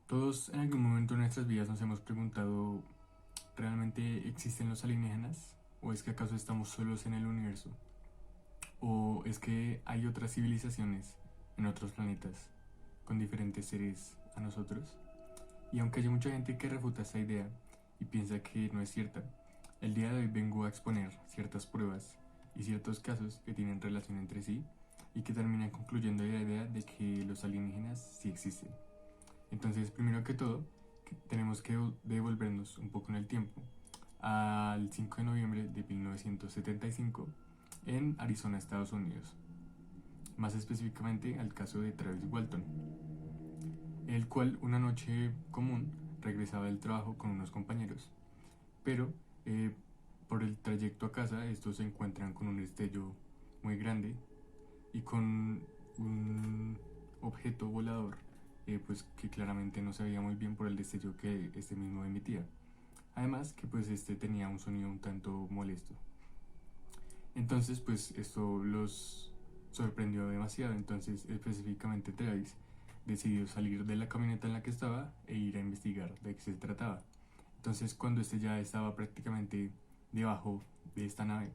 Todos en algún momento de nuestras vidas nos hemos preguntado, ¿realmente existen los alienígenas? ¿O es que acaso estamos solos en el universo? ¿O es que hay otras civilizaciones en otros planetas con diferentes seres a nosotros? Y aunque hay mucha gente que refuta esta idea y piensa que no es cierta, el día de hoy vengo a exponer ciertas pruebas y ciertos casos que tienen relación entre sí y que terminan concluyendo la idea de que los alienígenas sí existen. Entonces, primero que todo, tenemos que devolvernos un poco en el tiempo al 5 de noviembre de 1975 en Arizona, Estados Unidos. Más específicamente al caso de Travis Walton, el cual una noche común regresaba del trabajo con unos compañeros, pero eh, por el trayecto a casa estos se encuentran con un destello muy grande y con un objeto volador pues que claramente no se veía muy bien por el destello que este mismo emitía. Además que pues este tenía un sonido un tanto molesto. Entonces pues esto los sorprendió demasiado. Entonces específicamente Travis decidió salir de la camioneta en la que estaba e ir a investigar de qué se trataba. Entonces cuando este ya estaba prácticamente debajo de esta nave,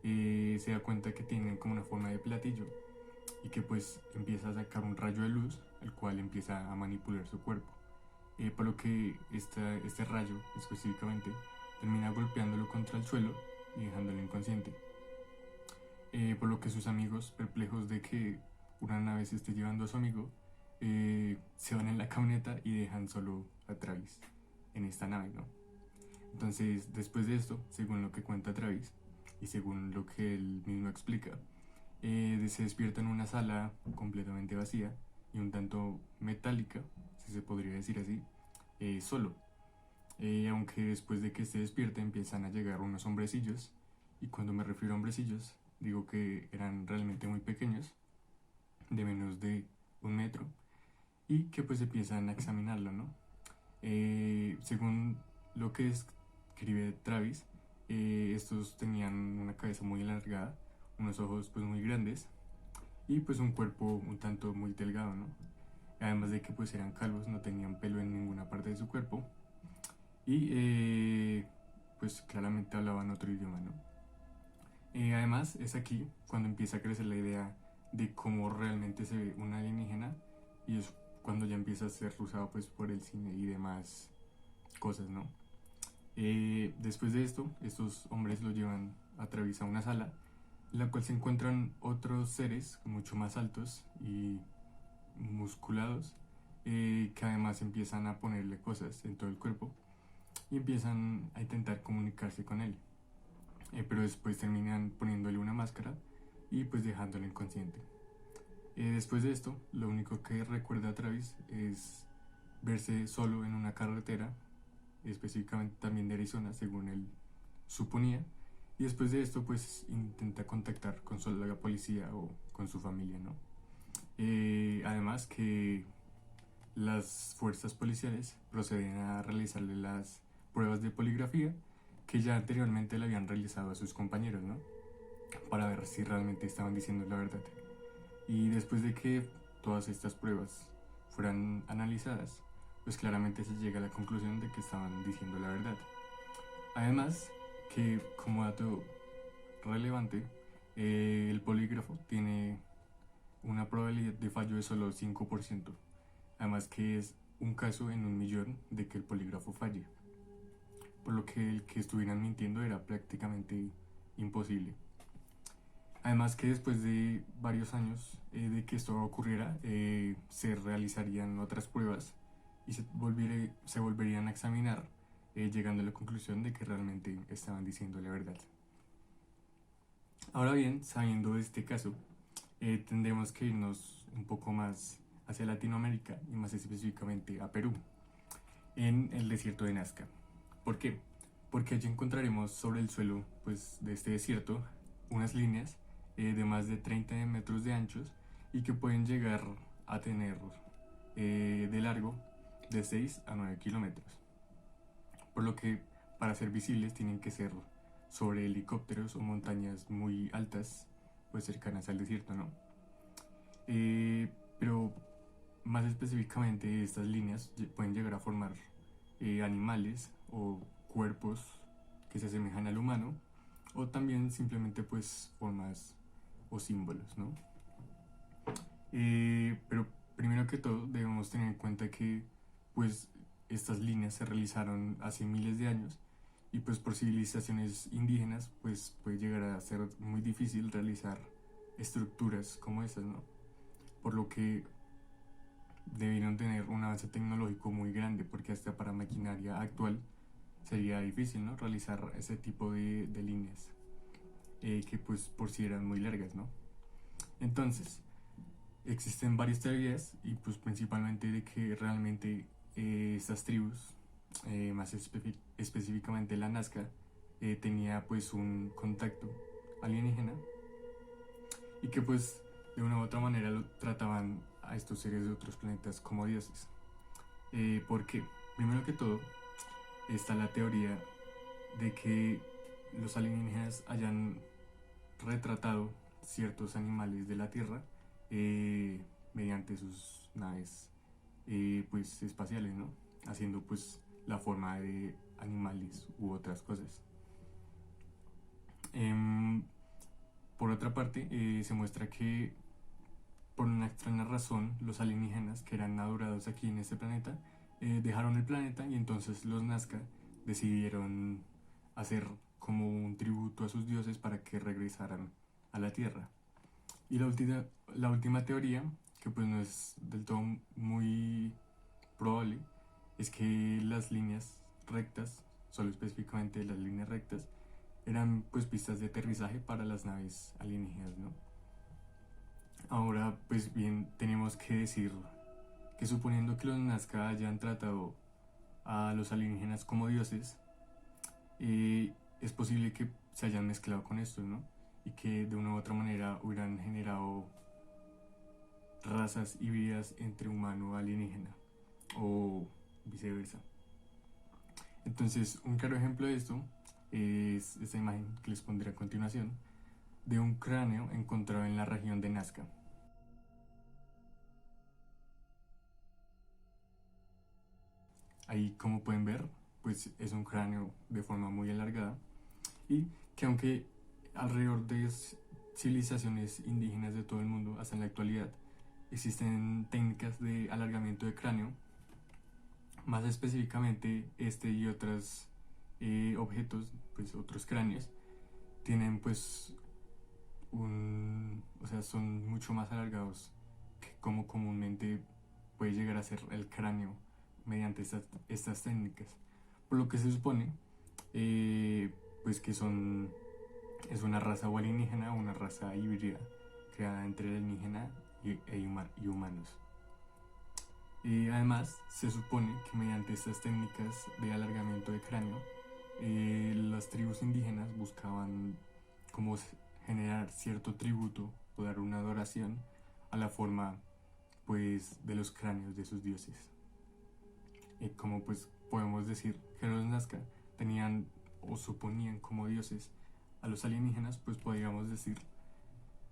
se da cuenta que tiene como una forma de platillo y que pues empieza a sacar un rayo de luz el cual empieza a manipular su cuerpo. Por lo que este rayo específicamente termina golpeándolo contra el suelo y dejándolo inconsciente. Por lo que sus amigos, perplejos de que una nave se esté llevando a su amigo, se van en la camioneta y dejan solo a Travis en esta nave, ¿no? Entonces, después de esto, según lo que cuenta Travis y según lo que él mismo explica, se despierta en una sala completamente vacía y un tanto metálica, si se podría decir así, solo. Aunque después de que se despierta empiezan a llegar unos hombrecillos, y cuando me refiero a hombrecillos, digo que eran realmente muy pequeños, de menos de 1 metro, y que pues empiezan a examinarlo, ¿no? Según lo que escribe Travis, estos tenían una cabeza muy alargada, unos ojos pues muy grandes y pues un cuerpo un tanto muy delgado, ¿no? Además de que pues eran calvos, no tenían pelo en ninguna parte de su cuerpo y pues claramente hablaban otro idioma, ¿no? Además es aquí cuando empieza a crecer la idea de cómo realmente se ve un alienígena, y es cuando ya empieza a ser usado pues por el cine y demás cosas, ¿no? Después de esto, estos hombres lo llevan a través a una sala en la cual se encuentran otros seres mucho más altos y musculados, que además empiezan a ponerle cosas en todo el cuerpo y empiezan a intentar comunicarse con él. Pero después terminan poniéndole una máscara y pues dejándolo inconsciente. Después de esto, lo único que recuerda a Travis es verse solo en una carretera, específicamente también de Arizona, según él suponía. Y después de esto, pues intenta contactar con solo la policía o con su familia, ¿no? Además que las fuerzas policiales proceden a realizarle las pruebas de poligrafía que ya anteriormente le habían realizado a sus compañeros, ¿no? Para ver si realmente estaban diciendo la verdad. Y después de que todas estas pruebas fueran analizadas, pues claramente se llega a la conclusión de que estaban diciendo la verdad. Además, que como dato relevante, el polígrafo tiene una probabilidad de fallo de solo 5%. Además que es un caso en 1 millón de que el polígrafo falle. Por lo que el que estuvieran mintiendo era prácticamente imposible. Además que después de varios años de que esto ocurriera, se realizarían otras pruebas y se volverían a examinar, llegando a la conclusión de que realmente estaban diciendo la verdad. Ahora bien, sabiendo de este caso, tendremos que irnos un poco más hacia Latinoamérica y más específicamente a Perú, en el desierto de Nazca. ¿Por qué? Porque allí encontraremos sobre el suelo pues, de este desierto unas líneas de más de 30 metros de anchos y que pueden llegar a tener de largo de 6 a 9 kilómetros. Por lo que para ser visibles tienen que ser sobre helicópteros o montañas muy altas, pues cercanas al desierto, ¿no? Pero más específicamente estas líneas pueden llegar a formar animales o cuerpos que se asemejan al humano, o también simplemente pues formas o símbolos, ¿no? Pero primero que todo debemos tener en cuenta que pues estas líneas se realizaron hace miles de años y pues por civilizaciones indígenas pues puede llegar a ser muy difícil realizar estructuras como estas, ¿no? Por lo que debieron tener un avance tecnológico muy grande, porque hasta para maquinaria actual sería difícil, ¿no? Realizar ese tipo de líneas que pues por sí eran muy largas, ¿no? Entonces existen varias teorías y pues principalmente de que realmente estas tribus, más específicamente la Nazca, tenía pues un contacto alienígena y que pues de una u otra manera lo trataban a estos seres de otros planetas como dioses. ¿Por qué? Primero que todo está la teoría de que los alienígenas hayan retratado ciertos animales de la Tierra mediante sus naves pues espaciales, ¿no? Haciendo pues la forma de animales u otras cosas. Em, por otra parte, se muestra que por una extraña razón los alienígenas que eran adorados aquí en este planeta dejaron el planeta y entonces los Nazca decidieron hacer como un tributo a sus dioses para que regresaran a la Tierra. Y la última teoría, que pues no es del todo muy probable, es que las líneas rectas, solo específicamente las líneas rectas, eran pues pistas de aterrizaje para las naves alienígenas, ¿no? Ahora pues bien, tenemos que decir que suponiendo que los Nazca hayan tratado a los alienígenas como dioses, es posible que se hayan mezclado con estos, ¿no? Y que de una u otra manera hubieran generado razas híbridas entre humano y alienígena, o viceversa. Entonces, un claro ejemplo de esto es esta imagen que les pondré a continuación, de un cráneo encontrado en la región de Nazca. Ahí, como pueden ver, pues es un cráneo de forma muy alargada y que aunque alrededor de civilizaciones indígenas de todo el mundo hasta en la actualidad existen técnicas de alargamiento de cráneo, más específicamente este y otros objetos, pues otros cráneos, tienen pues o sea, son mucho más alargados que como comúnmente puede llegar a ser el cráneo mediante estas técnicas. Por lo que se supone pues que es una raza o alienígena o una raza híbrida creada entre alienígena y humanos. Además, se supone que mediante estas técnicas de alargamiento de cráneo, las tribus indígenas buscaban como generar cierto tributo o dar una adoración a la forma pues de los cráneos de sus dioses. Como pues podemos decir que los Nazca tenían o suponían como dioses a los alienígenas, pues podríamos decir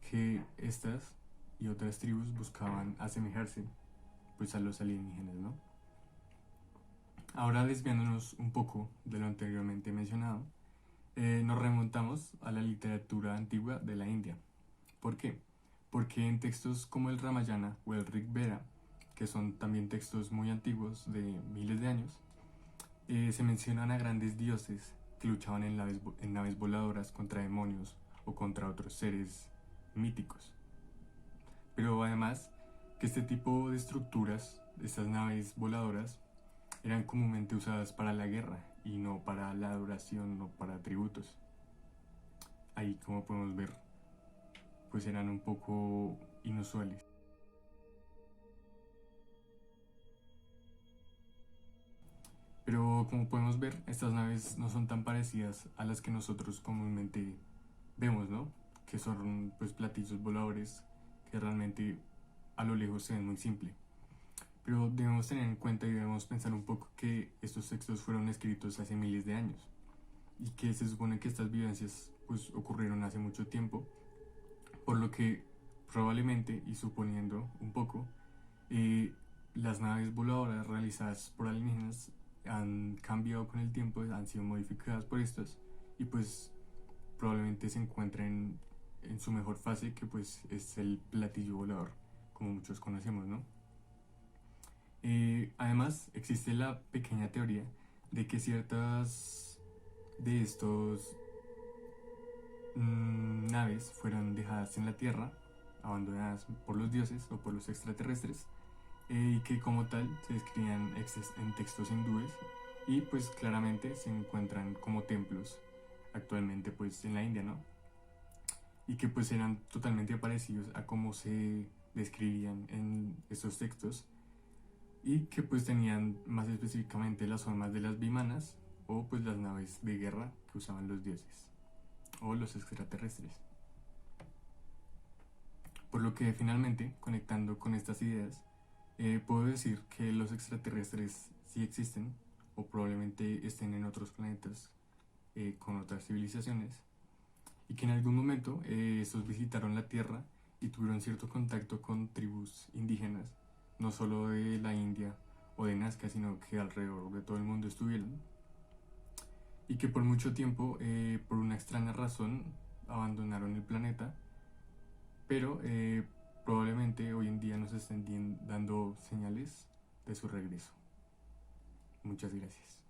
que estas y otras tribus buscaban asemejarse pues a los alienígenas, ¿no? Ahora desviándonos un poco de lo anteriormente mencionado, nos remontamos a la literatura antigua de la India. ¿Por qué? Porque en textos como el Ramayana o el Rig Veda, que son también textos muy antiguos de miles de años, se mencionan a grandes dioses que luchaban en naves voladoras contra demonios o contra otros seres míticos. Pero además que este tipo de estructuras, estas naves voladoras, eran comúnmente usadas para la guerra y no para la adoración o para tributos. Ahí, como podemos ver, pues eran un poco inusuales. Pero como podemos ver, estas naves no son tan parecidas a las que nosotros comúnmente vemos, ¿no? Que son pues platillos voladores que realmente a lo lejos se ven muy simple. Pero debemos tener en cuenta y debemos pensar un poco que estos textos fueron escritos hace miles de años y que se supone que estas vivencias pues ocurrieron hace mucho tiempo, por lo que probablemente y suponiendo un poco, las naves voladoras realizadas por alienígenas han cambiado con el tiempo, han sido modificadas por estos y pues probablemente se encuentren en su mejor fase, que pues es el platillo volador, como muchos conocemos, ¿no? Además, existe la pequeña teoría de que ciertas de estos naves fueron dejadas en la Tierra, abandonadas por los dioses o por los extraterrestres, y que como tal se describían en textos hindúes y pues claramente se encuentran como templos actualmente pues en la India, ¿no? Y que pues eran totalmente parecidos a cómo se describían en estos textos y que pues tenían más específicamente las formas de las vimanas o pues las naves de guerra que usaban los dioses o los extraterrestres. Por lo que finalmente, conectando con estas ideas, puedo decir que los extraterrestres sí existen o probablemente estén en otros planetas con otras civilizaciones y que en algún momento estos visitaron la Tierra y tuvieron cierto contacto con tribus indígenas, no solo de la India o de Nazca, sino que alrededor de todo el mundo estuvieron y que por mucho tiempo, por una extraña razón, abandonaron el planeta, pero probablemente hoy en día nos estén dando señales de su regreso. Muchas gracias.